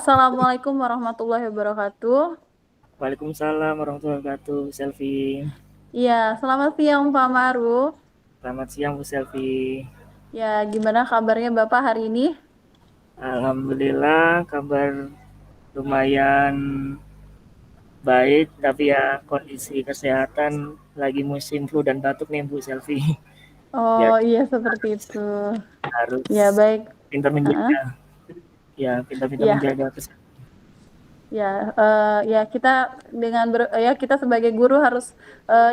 Assalamualaikum warahmatullahi wabarakatuh. Waalaikumsalam warahmatullahi wabarakatuh, Bu Selvi. Iya, selamat siang Pak Maru. Selamat siang, Bu Selvi. Ya, gimana kabarnya Bapak hari ini? Alhamdulillah, kabar lumayan baik, tapi ya kondisi kesehatan lagi musim flu dan batuk nih, Bu Selvi. Oh Jadi iya seperti itu. Ya harus baik. pintar Heeh. menjaga, pintar-pintar Ya, menjaga kesehatan. ya, ya kita ya kita sebagai guru harus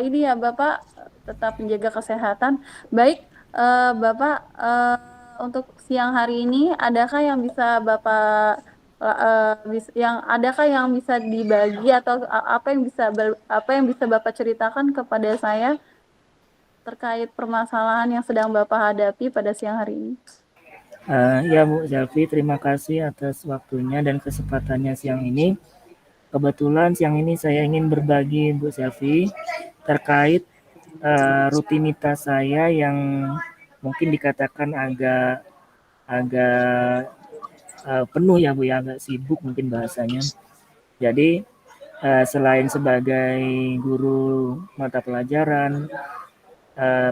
ini ya Bapak tetap menjaga kesehatan. Baik, Bapak untuk siang hari ini adakah yang bisa Bapak adakah yang bisa dibagi atau apa yang bisa Bapak ceritakan kepada saya terkait permasalahan yang sedang Bapak hadapi pada siang hari ini? Ya, Bu Selvi, terima kasih atas waktunya dan kesempatannya siang ini. Kebetulan siang ini saya ingin berbagi, Bu Selvi, terkait rutinitas saya yang mungkin dikatakan agak agak penuh ya Bu ya, agak sibuk mungkin bahasanya. Jadi selain sebagai guru mata pelajaran,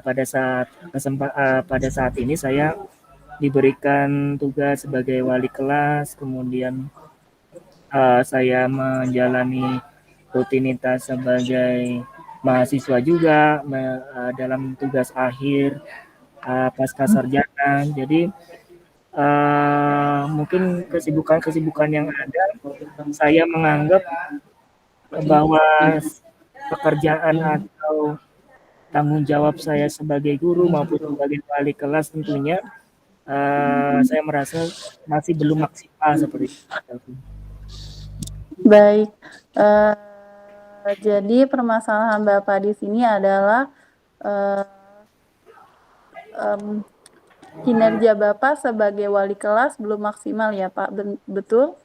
pada saat ini saya diberikan tugas sebagai wali kelas, kemudian saya menjalani rutinitas sebagai mahasiswa juga dalam tugas akhir pasca sarjana. Jadi mungkin kesibukan-kesibukan yang ada, saya menganggap bahwa pekerjaan atau tanggung jawab saya sebagai guru maupun sebagai wali kelas tentunya saya merasa masih belum maksimal seperti itu. Baik, jadi permasalahan Bapak di sini adalah eh, em, kinerja Bapak sebagai wali kelas belum maksimal ya Pak, betul?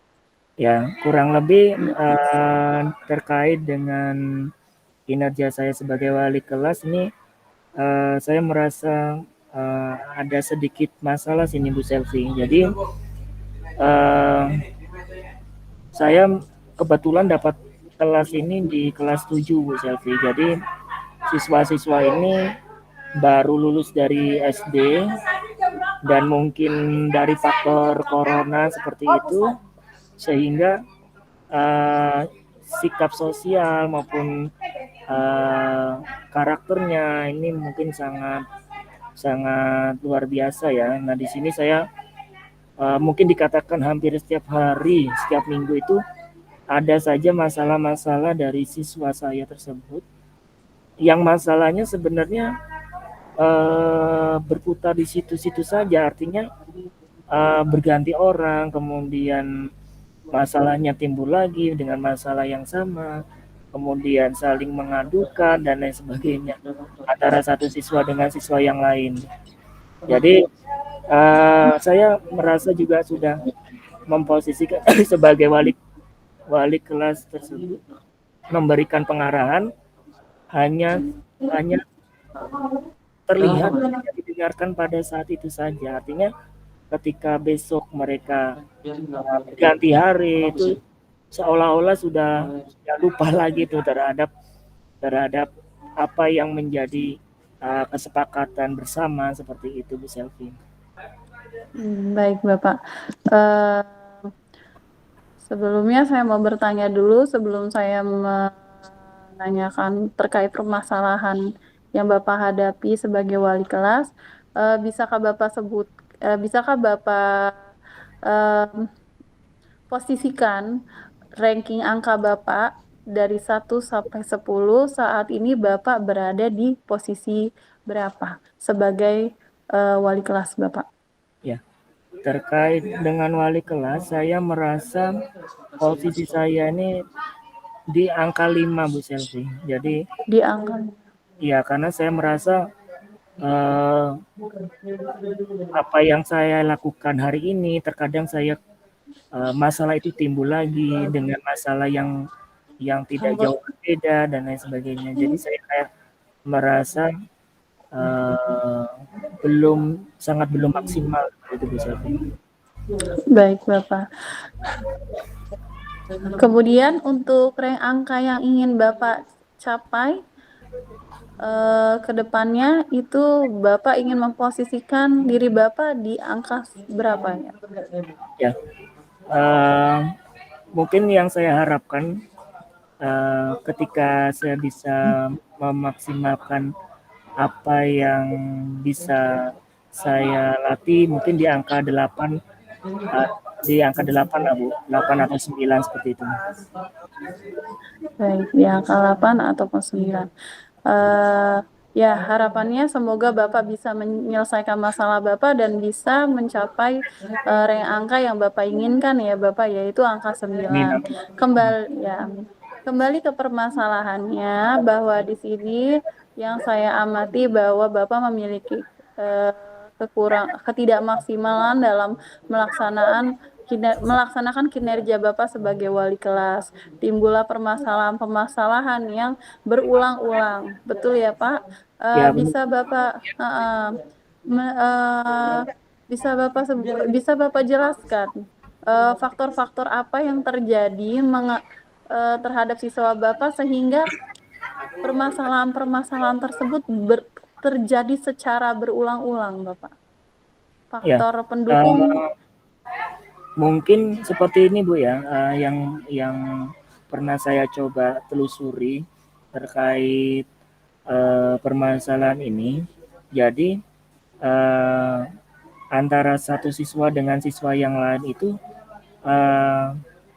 Ya, kurang lebih terkait dengan kinerja saya sebagai wali kelas ini, saya merasa ada sedikit masalah sini Bu Selvi. Jadi saya kebetulan dapat kelas ini di kelas 7 Bu Selvi. Jadi siswa-siswa ini baru lulus dari SD dan mungkin dari faktor corona seperti itu sehingga uh, sikap sosial maupun karakternya ini mungkin sangat sangat luar biasa ya. Nah di sini saya mungkin dikatakan hampir setiap hari, setiap minggu itu ada saja masalah-masalah dari siswa saya tersebut. Yang masalahnya sebenarnya berputar di situ-situ saja, artinya berganti orang, kemudian masalahnya timbul lagi dengan masalah yang sama, kemudian saling mengadukan dan lain sebagainya antara satu siswa dengan siswa yang lain. Jadi saya merasa juga sudah memposisikan sebagai wali wali kelas tersebut memberikan pengarahan hanya hanya terlihat hanya didengarkan pada saat itu saja. Artinya ketika besok mereka berganti hari itu seolah-olah sudah lupa lagi tuh terhadap terhadap apa yang menjadi kesepakatan bersama seperti itu Bu Selvi. Baik Bapak. Eh, Sebelumnya saya mau bertanya dulu sebelum saya menanyakan terkait permasalahan yang Bapak hadapi sebagai wali kelas. Bisakah Bapak bisakah Bapak eh, posisikan ranking angka Bapak dari 1 sampai 10 saat ini Bapak berada di posisi berapa sebagai wali kelas Bapak? Ya, terkait dengan wali kelas, saya merasa posisi saya ini di angka 5 Bu Selvi. Jadi Di angka. ya karena saya merasa eh, apa yang saya lakukan hari ini terkadang saya masalah itu timbul lagi dengan masalah yang tidak jauh berbeda dan lain sebagainya. Jadi saya kayak merasa uh, belum sangat belum maksimal itu Bu Selvi. Baik, Bapak. Kemudian untuk rank angka yang ingin Bapak capai ke depannya itu Bapak ingin memposisikan diri Bapak di angka berapa ya? Ya, uh, mungkin yang saya harapkan ketika saya bisa memaksimalkan apa yang bisa saya latih mungkin di angka 8 uh, di angka 8 lah Bu, 8 atau 9 seperti itu. Baik, di angka 8 ataupun 9. Ya, harapannya semoga Bapak bisa menyelesaikan masalah Bapak dan bisa mencapai rank angka yang Bapak inginkan ya Bapak, yaitu angka Amin, 9. amin. Kembali ya, kembali ke permasalahannya bahwa di sini yang saya amati bahwa Bapak memiliki ketidakmaksimalan dalam melaksanakan kinerja Bapak sebagai wali kelas. Timbullah permasalahan-permasalahan yang berulang-ulang. Betul ya, Pak? Ya, benar. Bisa Bapak bisa Bapak bisa Bapak jelaskan faktor-faktor apa yang terjadi terhadap siswa Bapak sehingga permasalahan-permasalahan tersebut terjadi secara berulang-ulang, Bapak. Ya, Faktor pendukung. uh, mungkin seperti ini Bu ya, yang pernah saya coba telusuri terkait permasalahan ini. Jadi antara satu siswa dengan siswa yang lain itu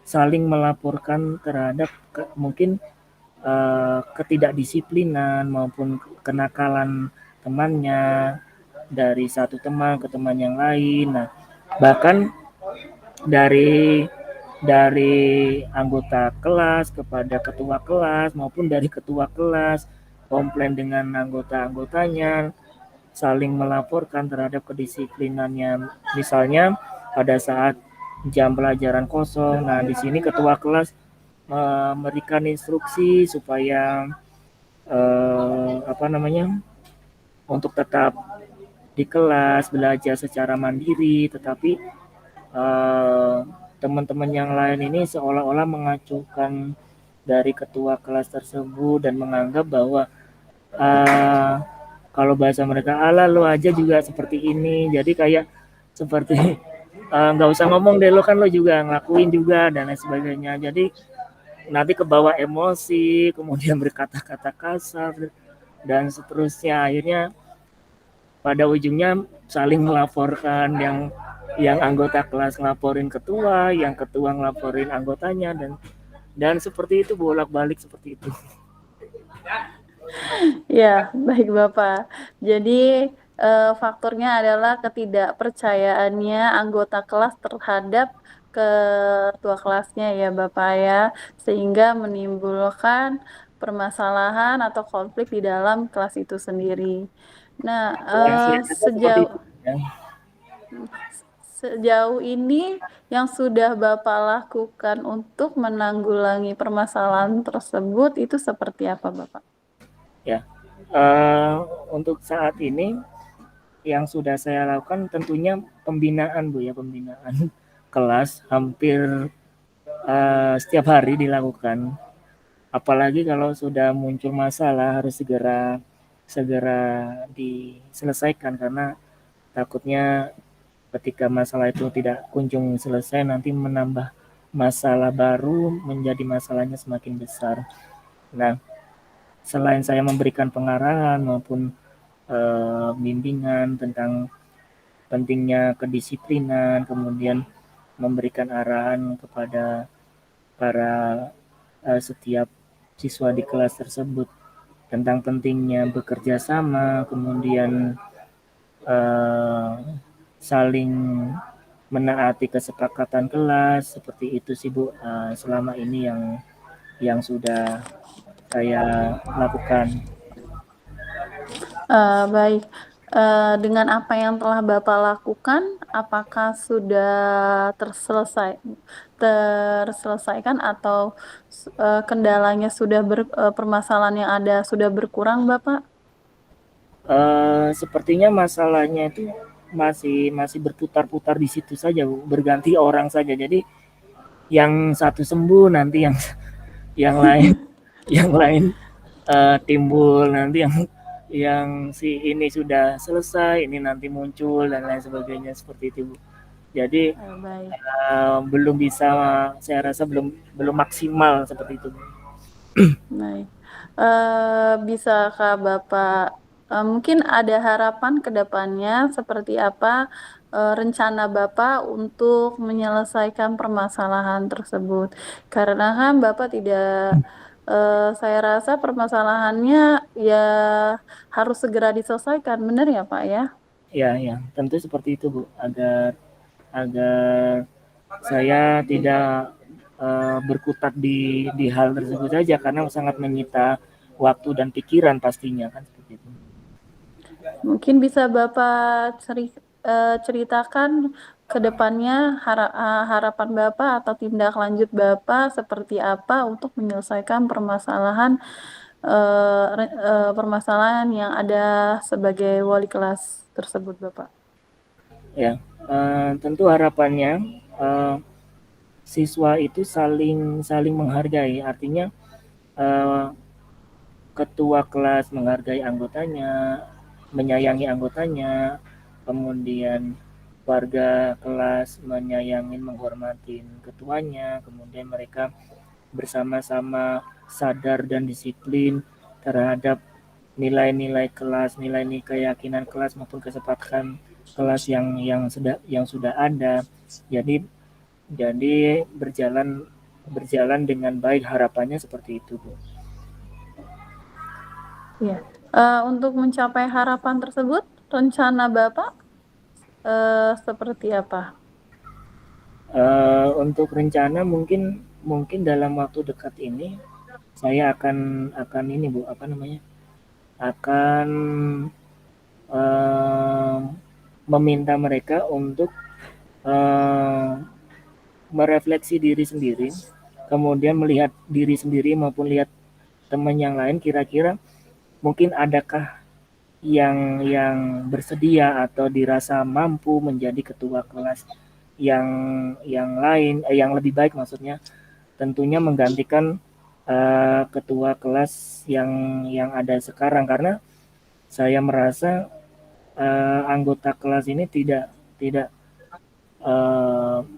saling melaporkan terhadap mungkin ketidakdisiplinan maupun kenakalan temannya dari satu teman ke teman yang lain. Nah, bahkan dari anggota kelas kepada ketua kelas maupun dari ketua kelas komplain dengan anggota-anggotanya, saling melaporkan terhadap kedisiplinannya. Misalnya pada saat jam pelajaran kosong, nah di sini ketua kelas memberikan instruksi supaya apa namanya untuk tetap di kelas belajar secara mandiri, tetapi eh, teman-teman yang lain ini seolah-olah mengacuhkan dari ketua kelas tersebut dan menganggap bahwa eh, kalau bahasa mereka ala lo aja juga seperti ini, jadi kayak seperti nggak usah ngomong deh lo kan lo juga ngelakuin juga dan lain sebagainya, jadi nanti kebawa emosi kemudian berkata-kata kasar dan seterusnya, akhirnya pada ujungnya saling melaporkan, yang anggota kelas ngelaporin ketua, yang ketua ngelaporin anggotanya, dan seperti itu bolak-balik seperti itu. Ya, baik Bapak. Jadi faktornya adalah ketidakpercayaannya anggota kelas terhadap ketua kelasnya ya Bapak ya, sehingga menimbulkan permasalahan atau konflik di dalam kelas itu sendiri. Nah, Yang saya rasa seperti itu. sejauh Ya. sejauh ini yang sudah Bapak lakukan untuk menanggulangi permasalahan tersebut itu seperti apa Bapak? Ya. Uh, untuk saat ini yang sudah saya lakukan tentunya pembinaan Bu ya, pembinaan kelas hampir setiap hari dilakukan. Apalagi kalau sudah muncul masalah harus segera segera diselesaikan, karena takutnya ketika masalah itu tidak kunjung selesai nanti menambah masalah baru, menjadi masalahnya semakin besar. Nah, selain saya memberikan pengarahan maupun bimbingan tentang pentingnya kedisiplinan, kemudian memberikan arahan kepada para setiap siswa di kelas tersebut tentang pentingnya bekerja sama, kemudian eh, saling menaati kesepakatan kelas, seperti itu sih Bu, selama ini yang sudah saya lakukan. Baik. Dengan apa yang telah Bapak lakukan, apakah sudah terselesaikan atau kendalanya permasalahan yang ada sudah berkurang, Bapak? Sepertinya masalahnya itu masih berputar-putar di situ saja Bu, berganti orang saja. Jadi yang satu sembuh nanti yang lain yang lain timbul, nanti yang si ini sudah selesai, ini nanti muncul dan lain sebagainya seperti itu Bu. Jadi Baik. belum bisa, saya rasa belum belum maksimal seperti itu Bu. Baik. Bisakah Bapak mungkin ada harapan ke depannya seperti apa rencana Bapak untuk menyelesaikan permasalahan tersebut? Karena kan Bapak tidak, saya rasa permasalahannya ya harus segera diselesaikan, benar ya Pak ya? Ya, ya, tentu seperti itu Bu, agar agar saya tidak berkutat di hal tersebut saja karena sangat menyita waktu dan pikiran pastinya kan seperti itu. Mungkin bisa Bapak ceritakan ke depannya harapan Bapak atau tindak lanjut Bapak seperti apa untuk menyelesaikan permasalahan yang ada sebagai wali kelas tersebut, Bapak. Ya, tentu harapannya siswa itu saling saling menghargai, artinya eh, ketua kelas menghargai anggotanya, menyayangi anggotanya, kemudian warga kelas menyayangi, menghormati ketuanya, kemudian mereka bersama-sama sadar dan disiplin terhadap nilai-nilai kelas, nilai-nilai keyakinan kelas maupun kesepakatan kelas yang sudah ada. Jadi berjalan berjalan dengan baik, harapannya seperti itu Bu. Ya. Untuk mencapai harapan tersebut, rencana Bapak seperti apa? Untuk rencana mungkin mungkin dalam waktu dekat ini saya akan ini Bu, apa namanya, akan uh, meminta mereka untuk uh, merefleksi diri sendiri, kemudian melihat diri sendiri maupun lihat teman yang lain, kira-kira mungkin adakah yang bersedia atau dirasa mampu menjadi ketua kelas yang lain, yang lebih baik maksudnya, tentunya menggantikan ketua kelas yang ada sekarang, karena saya merasa anggota kelas ini tidak tidak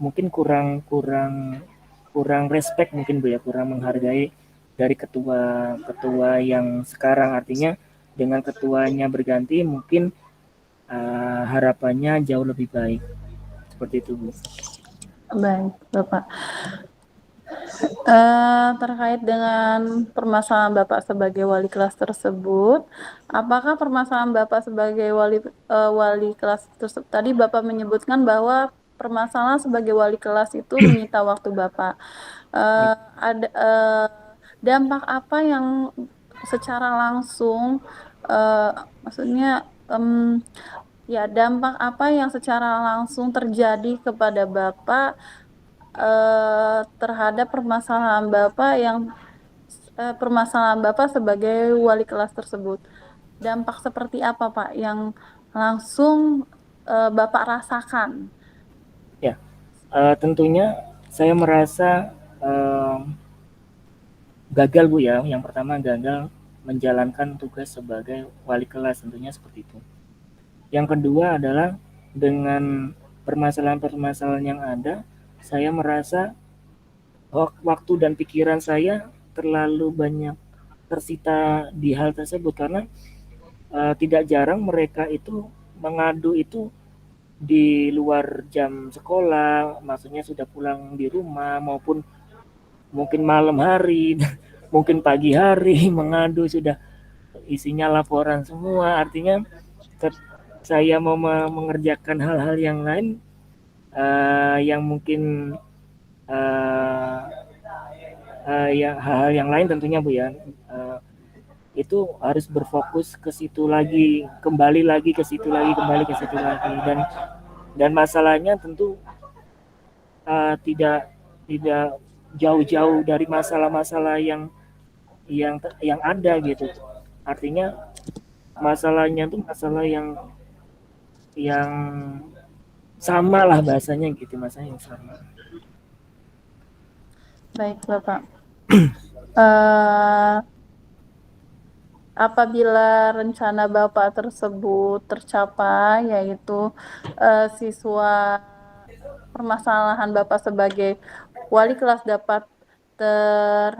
mungkin kurang kurang kurang respect mungkin Bu ya, kurang menghargai dari ketua ketua yang sekarang, artinya dengan ketuanya berganti mungkin harapannya jauh lebih baik seperti itu Bu. Baik, Bapak. Terkait dengan permasalahan Bapak sebagai wali kelas tersebut, apakah permasalahan Bapak sebagai wali kelas tersebut, tadi Bapak menyebutkan bahwa permasalahan sebagai wali kelas itu menyita waktu Bapak. Ada dampak apa yang secara langsung, eh, maksudnya ya dampak apa yang secara langsung terjadi kepada Bapak terhadap permasalahan Bapak sebagai wali kelas tersebut. Dampak seperti apa, Pak, yang langsung Bapak rasakan? Ya, tentunya saya merasa gagal Bu ya. Yang pertama gagal menjalankan tugas sebagai wali kelas, tentunya seperti itu. Yang kedua adalah dengan permasalahan-permasalahan yang ada, saya merasa waktu dan pikiran saya terlalu banyak tersita di hal tersebut, karena tidak jarang mereka itu mengadu itu di luar jam sekolah, maksudnya sudah pulang di rumah maupun mungkin malam hari, mungkin pagi hari mengadu, sudah isinya laporan semua, artinya saya mau mengerjakan hal-hal yang lain, yang mungkin uh, ya hal-hal yang lain tentunya Bu ya, itu harus berfokus ke situ lagi, kembali lagi ke situ lagi, kembali ke situ lagi, dan masalahnya tentu tidak tidak jauh-jauh dari masalah-masalah yang ada gitu, artinya masalahnya tuh masalah yang sama lah bahasanya gitu, masa yang sama. Baik, Bapak. Eh, Apabila rencana Bapak tersebut tercapai, yaitu siswa permasalahan Bapak sebagai wali kelas ter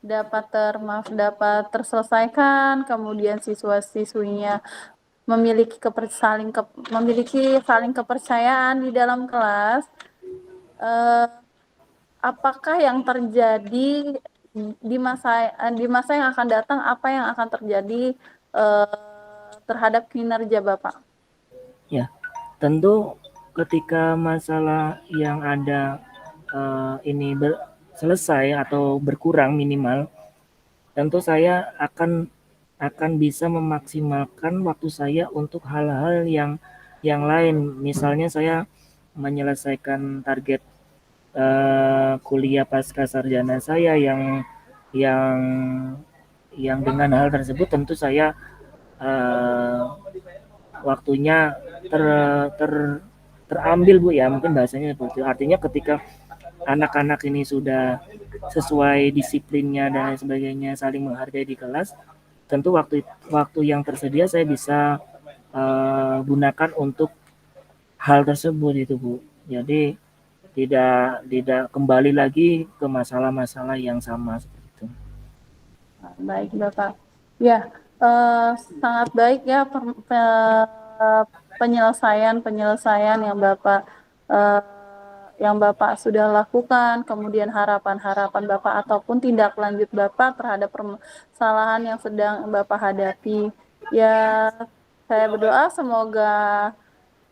dapat terselesaikan, kemudian siswa-siswinya memiliki saling kepercayaan di dalam kelas. Eh, apakah yang terjadi di masa yang akan datang, apa yang akan terjadi terhadap kinerja Bapak? Ya, tentu ketika masalah yang ada ini selesai atau berkurang minimal, tentu saya akan bisa memaksimalkan waktu saya untuk hal-hal yang lain. Misalnya saya menyelesaikan target kuliah pasca sarjana saya yang yang dengan hal tersebut tentu saya eh, waktunya ter, ter terambil Bu ya, mungkin bahasanya seperti itu. Artinya ketika anak-anak ini sudah sesuai disiplinnya dan lain sebagainya, saling menghargai di kelas, tentu waktu waktu yang tersedia saya bisa gunakan untuk hal tersebut itu Bu. Jadi tidak kembali lagi ke masalah-masalah yang sama seperti itu. Baik, Bapak. Ya, sangat baik ya penyelesaian eh, yang Bapak sudah lakukan, kemudian harapan-harapan Bapak ataupun tindak lanjut Bapak terhadap permasalahan yang sedang Bapak hadapi. Ya, saya berdoa semoga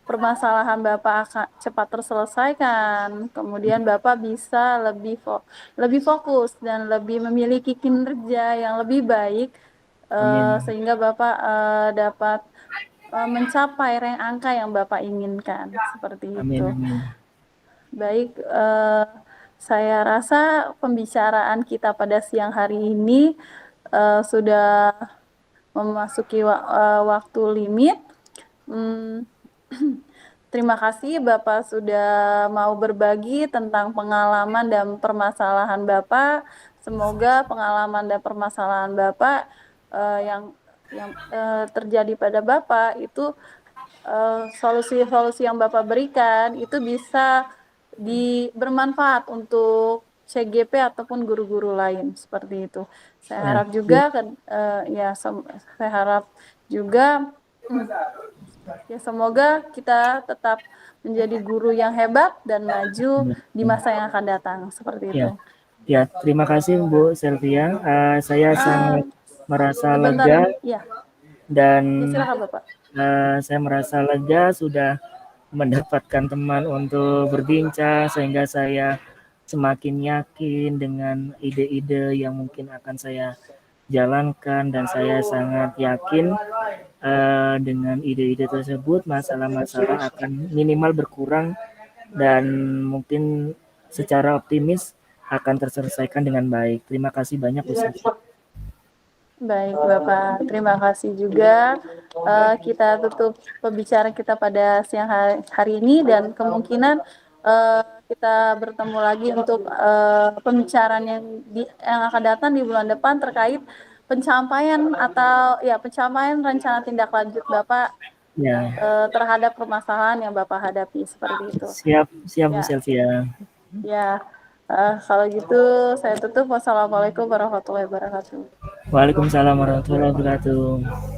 permasalahan Bapak akan cepat terselesaikan. Kemudian Bapak bisa lebih fokus dan lebih memiliki kinerja yang lebih baik, Amin. sehingga Bapak dapat mencapai rank angka yang Bapak inginkan. Seperti Amin. itu. Amin. Baik, saya rasa pembicaraan kita pada siang hari ini sudah memasuki waktu limit. Hmm, Terima kasih Bapak sudah mau berbagi tentang pengalaman dan permasalahan Bapak. Semoga pengalaman dan permasalahan Bapak yang terjadi pada Bapak itu solusi-solusi yang Bapak berikan itu bisa bermanfaat untuk CGP ataupun guru-guru lain seperti itu. Saya Ya, harap juga saya harap juga ya semoga kita tetap menjadi guru yang hebat dan maju di masa yang akan datang seperti ya, itu. ya. Terima kasih Bu Selvia. Saya Ah, sangat merasa sebentar, lega ya, dan ya silakan Bapak. saya merasa lega sudah mendapatkan teman untuk berbincang sehingga saya semakin yakin dengan ide-ide yang mungkin akan saya jalankan dan saya sangat yakin dengan ide-ide tersebut masalah-masalah akan minimal berkurang dan mungkin secara optimis akan terselesaikan dengan baik. Terima kasih banyak Bu Sylvia. Baik Bapak, terima kasih juga. Kita tutup pembicaraan kita pada siang hari ini dan kemungkinan kita bertemu lagi untuk pembicaraan yang akan datang di bulan depan terkait pencapaian rencana tindak lanjut Bapak Ya, terhadap permasalahan yang Bapak hadapi seperti itu. siap siap Bu Ya, Sylvia. ya. Kalau gitu saya tutup. Wassalamualaikum warahmatullahi wabarakatuh. Waalaikumsalam warahmatullahi wabarakatuh.